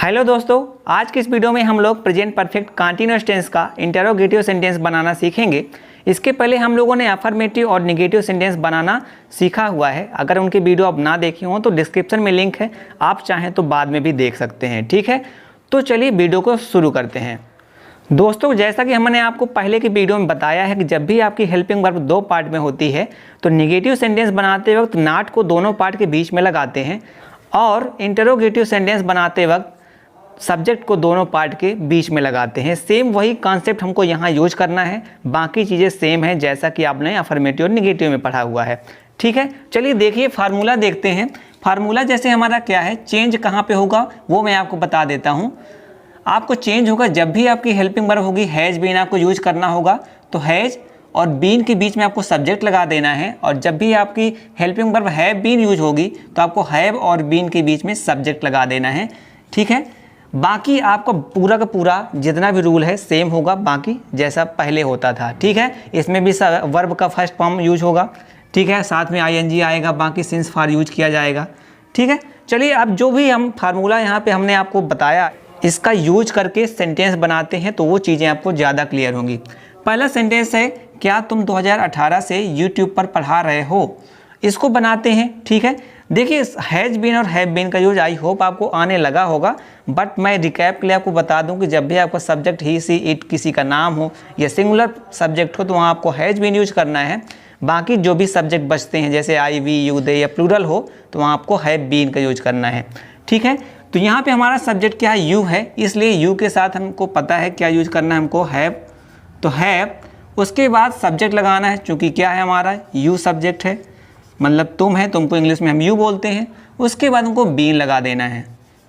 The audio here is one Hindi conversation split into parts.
हेलो दोस्तों, आज की इस वीडियो में हम लोग प्रेजेंट परफेक्ट कंटीन्यूअस टेंस का इंटरोगेटिव सेंटेंस बनाना सीखेंगे। इसके पहले हम लोगों ने अफर्मेटिव और नेगेटिव सेंटेंस बनाना सीखा हुआ है। अगर उनके वीडियो आप ना देखे हों तो डिस्क्रिप्शन में लिंक है, आप चाहें तो बाद में भी देख सकते हैं। ठीक है, तो चलिए वीडियो को शुरू करते हैं। दोस्तों, जैसा कि हमने आपको पहले की वीडियो में बताया है कि जब भी आपकी हेल्पिंग वर्ब दो पार्ट में होती है तो नेगेटिव सेंटेंस बनाते वक्त नाट को दोनों पार्ट के बीच में लगाते हैं और इंटरोगेटिव सेंटेंस बनाते वक्त सब्जेक्ट को दोनों पार्ट के बीच में लगाते हैं। सेम वही कॉन्सेप्ट हमको यहाँ यूज करना है, बाकी चीज़ें सेम है जैसा कि आपने अफर्मेटिव और नेगेटिव में पढ़ा हुआ है। ठीक है, चलिए देखिए फार्मूला देखते हैं। फार्मूला जैसे हमारा क्या है, चेंज कहाँ पे होगा वो मैं आपको बता देता हूँ। आपको चेंज होगा जब भी आपकी हेल्पिंग वर्ब होगी, हैज़ बीन आपको यूज करना होगा तो हैज़ और बीन के बीच में आपको सब्जेक्ट लगा देना है, और जब भी आपकी helping verb have been use होगी तो आपको हैव और बीन के बीच में सब्जेक्ट लगा देना है। ठीक है, बाकी आपका पूरा का पूरा जितना भी रूल है सेम होगा, बाकी जैसा पहले होता था। ठीक है, इसमें भी वर्ब का फर्स्ट फॉर्म यूज होगा। ठीक है, साथ में आईएनजी आएगा, बाकी सिंस फॉर यूज किया जाएगा। ठीक है, चलिए अब जो भी हम फार्मूला यहाँ पे हमने आपको बताया इसका यूज करके सेंटेंस बनाते हैं तो वो चीज़ें आपको ज़्यादा क्लियर होंगी। पहला सेंटेंस है, क्या तुम 2018 से यूट्यूब पर पढ़ा रहे हो, इसको बनाते हैं। ठीक है, देखिए हैज़ बीन और हैव बीन का यूज आई होप आपको आने लगा होगा, बट मैं रिकैप के लिए आपको बता दूं कि जब भी आपका सब्जेक्ट ही सी इट किसी का नाम हो या सिंगुलर सब्जेक्ट हो तो वहाँ आपको हैज़ बीन यूज करना है। बाकी जो भी सब्जेक्ट बचते हैं जैसे आई वी यू दे या प्लूरल हो तो वहाँ आपको हैव बीन का यूज करना है। ठीक है, तो यहाँ पे हमारा सब्जेक्ट क्या है, यू है, इसलिए यू के साथ हमको पता है क्या यूज करना है हमको, हैव। तो हैव, उसके बाद सब्जेक्ट लगाना है, चूँकि क्या है हमारा यू सब्जेक्ट है, मतलब तुम है, तुमको इंग्लिश में हम यू बोलते हैं। उसके बाद हमको बीन लगा देना है।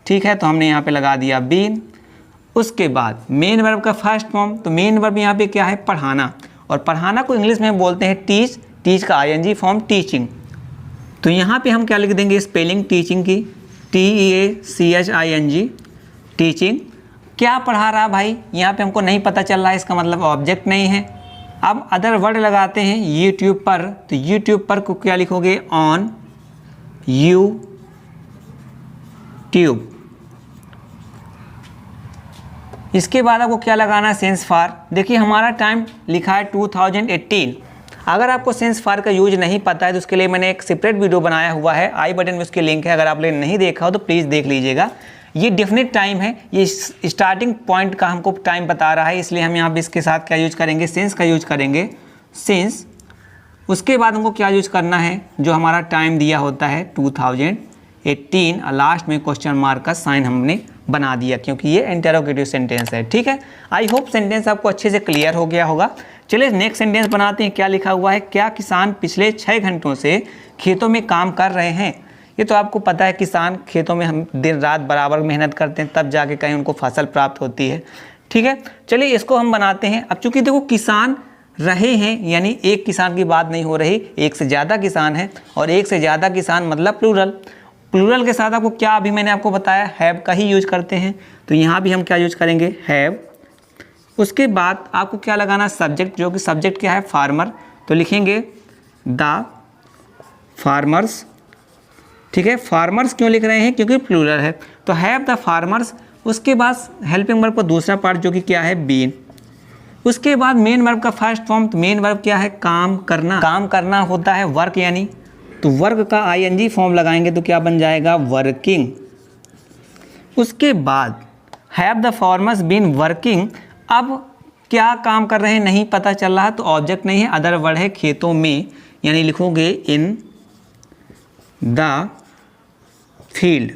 ठीक है, तो हमने यहाँ पे लगा दिया बीन। उसके बाद मेन वर्ब का फर्स्ट फॉर्म, तो मेन वर्ब यहाँ पे क्या है, पढ़ाना, और पढ़ाना को इंग्लिश में बोलते हैं टीच। टीच का आईएनजी फॉर्म टीचिंग। तो यहाँ पे हम क्या लिख देंगे, स्पेलिंग टीचिंग की, TEACHING, टीचिंग। क्या पढ़ा रहा भाई, यहाँ पे हमको नहीं पता चल रहा है, इसका मतलब ऑब्जेक्ट नहीं है। अब अदर वर्ड लगाते हैं यूट्यूब पर, तो यूट्यूब पर को क्या लिखोगे, ऑन यू ट्यूब। इसके बाद आपको क्या लगाना है, सेंस फॉर। देखिए हमारा टाइम लिखा है 2018। अगर आपको सेंस फॉर का यूज नहीं पता है तो उसके लिए मैंने एक सेपरेट वीडियो बनाया हुआ है, आई बटन में उसकी लिंक है, अगर आपने नहीं देखा हो तो प्लीज़ देख लीजिएगा। ये डेफिनेट टाइम है, ये स्टार्टिंग पॉइंट का हमको टाइम बता रहा है, इसलिए हम यहाँ पे इसके साथ क्या यूज करेंगे, सिंस का यूज करेंगे, सिंस। उसके बाद हमको क्या यूज करना है, जो हमारा टाइम दिया होता है 2018, लास्ट में क्वेश्चन मार्क का साइन हमने बना दिया क्योंकि ये इंटरोगेटिव सेंटेंस है। ठीक है, आई होप सेंटेंस आपको अच्छे से क्लियर हो गया होगा। चलिए नेक्स्ट सेंटेंस बनाते हैं। क्या लिखा हुआ है, क्या किसान पिछले 6 घंटों से खेतों में काम कर रहे हैं। ये तो आपको पता है, किसान खेतों में हम दिन रात बराबर मेहनत करते हैं तब जाके कहीं उनको फसल प्राप्त होती है। ठीक है, चलिए इसको हम बनाते हैं। अब चूंकि देखो किसान रहे हैं यानी एक किसान की बात नहीं हो रही, एक से ज़्यादा किसान है, और एक से ज़्यादा किसान मतलब प्लूरल। प्लूरल के साथ आपको क्या अभी मैंने आपको बताया, हैव का ही यूज करते हैं, तो यहाँ भी हम क्या यूज करेंगे, हैव। उसके बाद आपको क्या लगाना, सब्जेक्ट, जो कि सब्जेक्ट क्या है, फार्मर, तो लिखेंगे द फार्मर्स। ठीक है, फार्मर्स क्यों लिख रहे हैं, क्योंकि प्लूरल है, तो हैव द फार्मर्स। उसके बाद हेल्पिंग वर्ब का दूसरा पार्ट जो कि क्या है, बीन। उसके बाद मेन वर्ब का फर्स्ट फॉर्म, तो मेन वर्ब क्या है, काम करना। काम करना होता है वर्क यानी, तो वर्क का आईएनजी फॉर्म लगाएंगे तो क्या बन जाएगा, वर्किंग। उसके बाद have the farmers been working. अब क्या काम कर रहे हैं नहीं पता चल रहा, तो ऑब्जेक्ट नहीं है, अदर वर्ड है, खेतों में, यानी लिखोगे इन द फील्ड।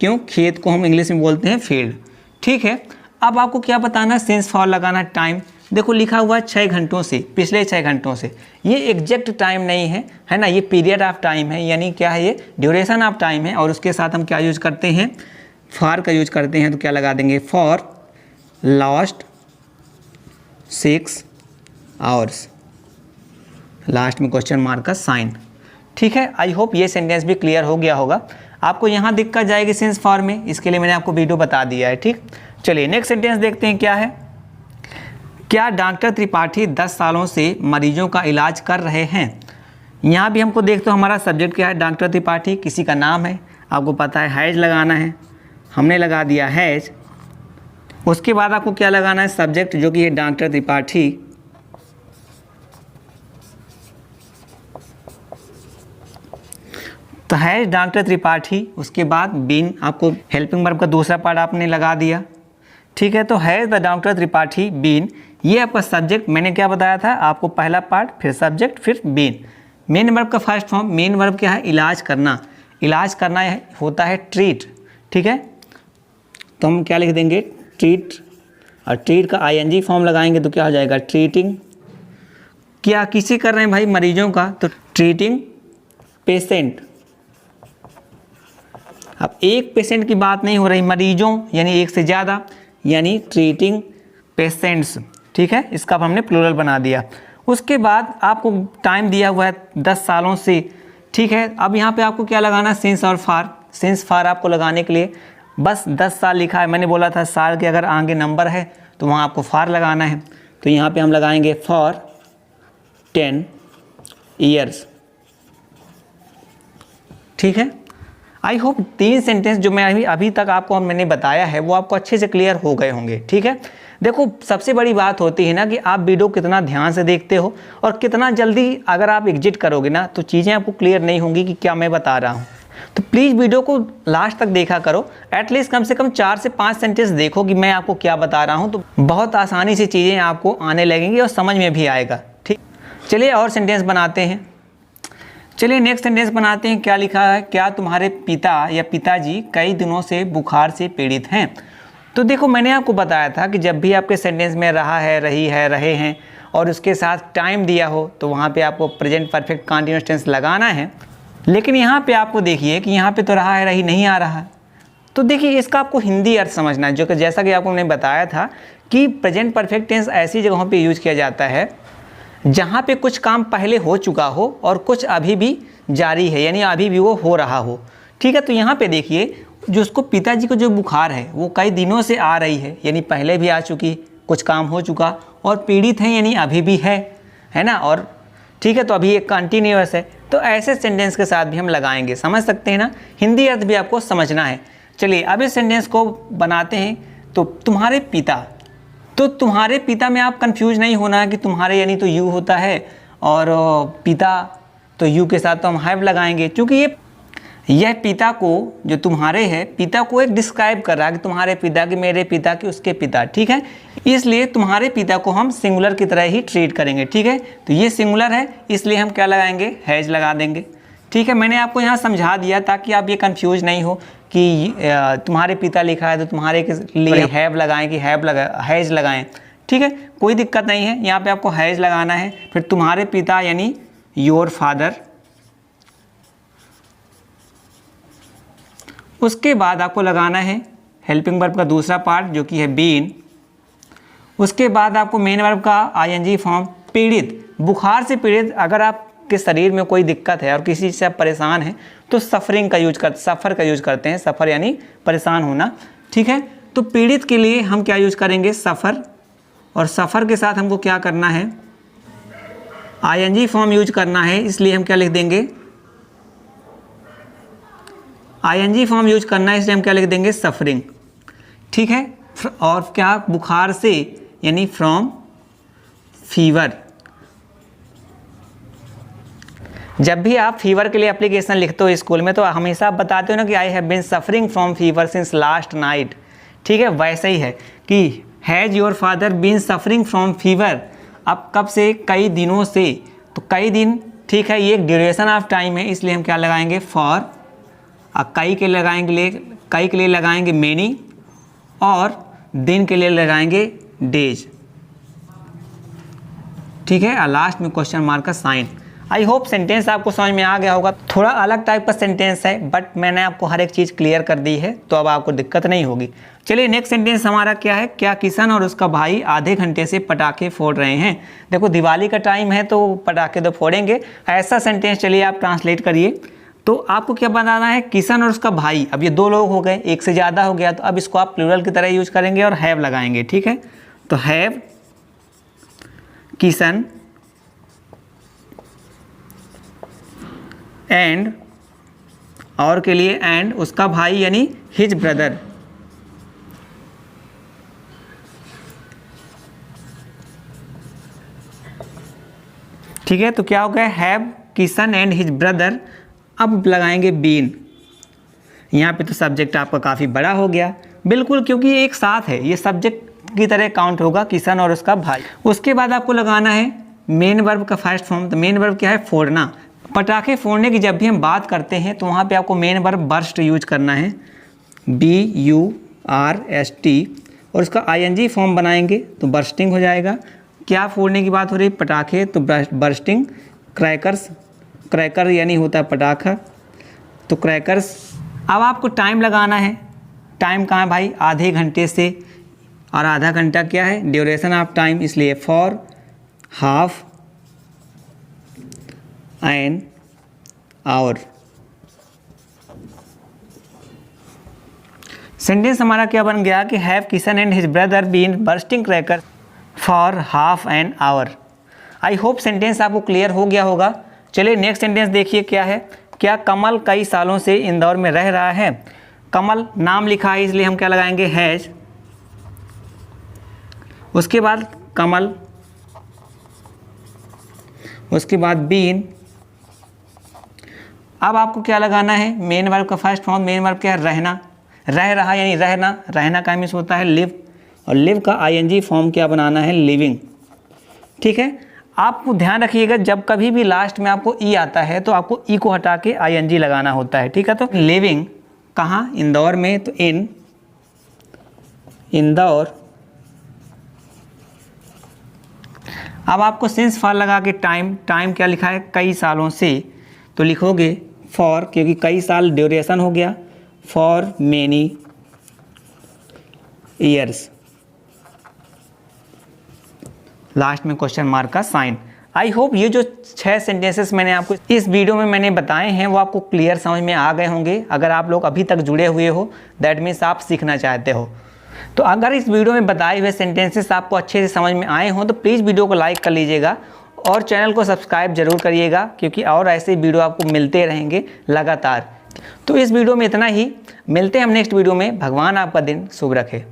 क्यों, खेत को हम इंग्लिश में बोलते हैं फील्ड। ठीक है, अब आपको क्या बताना, सेंस फॉर लगाना, टाइम। देखो लिखा हुआ है 6 घंटों से, पिछले 6 घंटों से, ये एग्जैक्ट टाइम नहीं है, है ना, ये पीरियड ऑफ टाइम है, यानी क्या है, ये ड्यूरेशन ऑफ टाइम है। और उसके साथ हम क्या यूज करते हैं, फॉर का यूज करते हैं, तो क्या लगा देंगे, फॉर लास्ट 6 आवर्स, लास्ट में क्वेश्चन मार्क का साइन। ठीक है, आई होप ये सेंटेंस भी क्लियर हो गया होगा। आपको यहाँ दिक्कत जाएगी सेंस फॉर में, इसके लिए मैंने आपको वीडियो बता दिया है। ठीक, चलिए नेक्स्ट सेंटेंस देखते हैं क्या है। क्या डॉक्टर त्रिपाठी 10 सालों से मरीजों का इलाज कर रहे हैं। यहाँ भी हमको देखते हो हमारा सब्जेक्ट क्या है, डॉक्टर त्रिपाठी, किसी का नाम है, आपको पता है हैज लगाना है, हमने लगा दिया हैज। उसके बाद आपको क्या लगाना है, सब्जेक्ट जो कि है डॉक्टर त्रिपाठी। तो है डॉक्टर त्रिपाठी। उसके बाद बीन, आपको हेल्पिंग वर्ब का दूसरा पार्ट आपने लगा दिया, ठीक है। तो है द डॉक्टर त्रिपाठी बीन, ये आपका सब्जेक्ट। मैंने क्या बताया था आपको, पहला पार्ट, फिर सब्जेक्ट, फिर बीन। मेन वर्ब का फर्स्ट फॉर्म, मेन वर्ब क्या है, इलाज करना। इलाज करना होता है ट्रीट, ठीक है। तो हम क्या लिख देंगे, ट्रीट, और ट्रीट का आईएनजी फॉर्म लगाएंगे तो क्या हो जाएगा, ट्रीटिंग। क्या किसी कर रहे हैं भाई, मरीजों का, तो ट्रीटिंग पेशेंट। अब एक पेशेंट की बात नहीं हो रही, मरीजों यानी एक से ज़्यादा, यानी ट्रीटिंग पेशेंट्स, ठीक है। इसका अब हमने प्लूरल बना दिया। उसके बाद आपको टाइम दिया हुआ है 10 सालों से, ठीक है। अब यहाँ पे आपको क्या लगाना, सिंस और फार। सिंस फार आपको लगाने के लिए बस 10 साल लिखा है, मैंने बोला था साल के अगर आगे नंबर है तो वहाँ आपको फार लगाना है। तो यहाँ पे हम लगाएंगे फॉर 10 ईयर्स, ठीक है। आई होप 3 सेंटेंस जो मैं अभी तक आपको मैंने बताया है वो आपको अच्छे से क्लियर हो गए होंगे, ठीक है। देखो सबसे बड़ी बात होती है ना कि आप वीडियो कितना ध्यान से देखते हो और कितना जल्दी अगर आप एग्जिट करोगे ना तो चीज़ें आपको क्लियर नहीं होंगी कि क्या मैं बता रहा हूँ। तो प्लीज़ वीडियो को लास्ट तक देखा करो, एटलीस्ट कम से कम 4 से 5 सेंटेंस देखो कि मैं आपको क्या बता रहा हूँ, तो बहुत आसानी से चीज़ें आपको आने लगेंगी और समझ में भी आएगा, ठीक। चलिए और सेंटेंस बनाते हैं। चलिए नेक्स्ट सेंटेंस बनाते हैं। क्या लिखा है, क्या तुम्हारे पिता या पिताजी कई दिनों से बुखार से पीड़ित हैं। तो देखो मैंने आपको बताया था कि जब भी आपके सेंटेंस में रहा है, रही है, रहे हैं और उसके साथ टाइम दिया हो तो वहाँ पे आपको प्रेजेंट परफेक्ट कंटीन्यूअस टेंस लगाना है। लेकिन यहाँ पे आपको देखिए कि यहाँ पे तो रहा है, रही नहीं आ रहा है। तो देखिए इसका आपको हिंदी अर्थ समझना है, जो कि जैसा कि आपको मैंने बताया था कि प्रेजेंट परफेक्ट टेंस ऐसी जगहों पर यूज किया जाता है जहाँ पे कुछ काम पहले हो चुका हो और कुछ अभी भी जारी है, यानी अभी भी वो हो रहा हो, ठीक है। तो यहाँ पे देखिए जो उसको पिताजी को जो बुखार है वो कई दिनों से आ रही है, यानी पहले भी आ चुकी, कुछ काम हो चुका, और पीड़ित है यानी अभी भी है ना, और ठीक है। तो अभी एक कंटिन्यूअस है, तो ऐसे सेंटेंस के साथ भी हम लगाएंगे, समझ सकते हैं ना। हिंदी अर्थ भी आपको समझना है। चलिए अब इस सेंटेंस को बनाते हैं। तो तुम्हारे पिता, तो तुम्हारे पिता में आप कंफ्यूज नहीं होना है कि तुम्हारे यानी तो यू होता है और पिता तो यू के साथ तो हम हैव लगाएंगे, क्योंकि यह पिता को, जो तुम्हारे है, पिता को एक डिस्क्राइब कर रहा है कि तुम्हारे पिता की, मेरे पिता की, उसके पिता, ठीक है। इसलिए तुम्हारे पिता को हम सिंगुलर की तरह ही ट्रीट करेंगे, ठीक है। तो ये सिंगुलर है इसलिए हम क्या लगाएंगे, हैज लगा देंगे, ठीक है। मैंने आपको यहाँ समझा दिया ताकि आप ये कंफ्यूज नहीं हो कि तुम्हारे पिता लिखा है तो तुम्हारे के लिए हैव लगाएं कि हैज लगाएं, ठीक है। कोई दिक्कत नहीं है, यहाँ पे आपको हैज लगाना है। फिर तुम्हारे पिता यानी योर फादर। उसके बाद आपको लगाना है हेल्पिंग वर्ब का दूसरा पार्ट जो कि है बीन। उसके बाद आपको मेन वर्ब का आईएनजी फॉर्म पीड़ित, बुखार से पीड़ित। अगर आपके शरीर में कोई दिक्कत है और किसी चीज़ से आप परेशान हैं तो सफ़र का यूज करते हैं। सफ़र यानी परेशान होना, ठीक है। तो पीड़ित के लिए हम क्या यूज करेंगे, सफ़र, और सफ़र के साथ हमको क्या करना है, आईएनजी फॉर्म यूज करना है। इसलिए हम क्या लिख देंगे, आईएनजी फॉर्म यूज करना है, इसलिए हम क्या लिख देंगे, सफरिंग, ठीक है। और क्या, बुखार से यानी फ्रॉम फीवर। जब भी आप फीवर के लिए एप्लीकेशन लिखते हो स्कूल में तो हमेशा आप बताते हो ना कि I have been suffering from fever since last night, ठीक है। वैसे ही है कि has your father been suffering from fever. अब कब से, कई दिनों से, तो कई दिन, ठीक है। ये एक ड्यूरेशन ऑफ टाइम है, इसलिए हम क्या लगाएंगे, फॉर। कई के लिए लगाएंगे मेनी, और दिन के लिए लगाएंगे डेज, ठीक है। और लास्ट में क्वेश्चन मार्क का साइन। आई होप सेंटेंस आपको समझ में आ गया होगा। थोड़ा अलग टाइप का सेंटेंस है बट मैंने आपको हर एक चीज़ क्लियर कर दी है, तो अब आपको दिक्कत नहीं होगी। चलिए नेक्स्ट सेंटेंस हमारा क्या है, क्या किशन और उसका भाई आधे घंटे से पटाखे फोड़ रहे हैं। देखो दिवाली का टाइम है तो पटाखे तो फोड़ेंगे, ऐसा सेंटेंस। चलिए आप ट्रांसलेट करिए। तो आपको क्या बताना है, किशन और उसका भाई। अब ये 2 लोग हो गए, एक से ज़्यादा हो गया, तो अब इसको आप प्लूरल की तरह यूज करेंगे और हैव लगाएंगे, ठीक है। तो हैव किशन एंड, और के लिए एंड, उसका भाई यानी हिज ब्रदर, ठीक है, तो क्या हो गया, have Kishan and his brother. अब लगाएंगे बीन। यहाँ पे तो सब्जेक्ट आपका काफ़ी बड़ा हो गया, बिल्कुल, क्योंकि एक साथ है, ये सब्जेक्ट की तरह काउंट होगा, किशन और उसका भाई। उसके बाद आपको लगाना है मेन वर्ब का फर्स्ट फॉर्म। तो मेन वर्ब क्या है, फोड़ना। पटाखे फोड़ने की जब भी हम बात करते हैं तो वहाँ पे आपको मेन वर्ब बर्स्ट यूज करना है, BURST, और उसका ING फॉर्म बनाएंगे तो बर्स्टिंग हो जाएगा। क्या फोड़ने की बात हो रही, पटाखे, तो बर्स्टिंग। क्रैकर्स, क्रैकर यानी होता है पटाखा, तो क्रैकर्स। अब आपको टाइम लगाना है। टाइम कहाँ है भाई, आधे घंटे से, और आधा घंटा क्या है, ड्यूरेशन ऑफ टाइम, इसलिए for half an hour. Sentence हमारा क्या बन गया कि have Kishan and his brother been bursting cracker for half an hour. I hope sentence आपको क्लियर हो गया होगा। चलिए नेक्स्ट सेंटेंस देखिए क्या है। क्या कमल कई सालों से इंदौर में रह रहा है। कमल नाम लिखा है इसलिए हम क्या लगाएंगे, हैज। उसके बाद कमल, उसके बाद बीन। अब आपको क्या लगाना है, मेन वर्ब का फर्स्ट फॉर्म। मेन वर्ब क्या है, रहना। रह रहा यानी रहना, रहना का मीन्स होता है लिव, और लिव का ING फॉर्म क्या बनाना है, लिविंग। ठीक है, आपको ध्यान रखिएगा जब कभी भी लास्ट में आपको ई आता है तो आपको ई को हटा के ING लगाना होता है। ठीक है, तो लिविंग कहाँ, इंदौर में, तो इन इंदौर। अब आपको सिंस फॉर लगा के टाइम, टाइम क्या लिखा है, कई सालों से, तो लिखोगे फॉर, क्योंकि कई साल ड्यूरेशन हो गया, फॉर मेनी ईयर्स, लास्ट में क्वेश्चन मार्क का साइन। आई होप ये जो 6 सेंटेंसेस मैंने आपको इस वीडियो में मैंने बताए हैं वो आपको क्लियर समझ में आ गए होंगे। अगर आप लोग अभी तक जुड़े हुए हो दैट मीन्स आप सीखना चाहते हो। तो अगर इस वीडियो में बताए हुए सेंटेंसेस आपको अच्छे से समझ में आए हों तो प्लीज़ वीडियो को लाइक कर लीजिएगा और चैनल को सब्सक्राइब जरूर करिएगा, क्योंकि और ऐसे वीडियो आपको मिलते रहेंगे लगातार। तो इस वीडियो में इतना ही, मिलते हैं हम नेक्स्ट वीडियो में। भगवान आपका दिन शुभ रखे।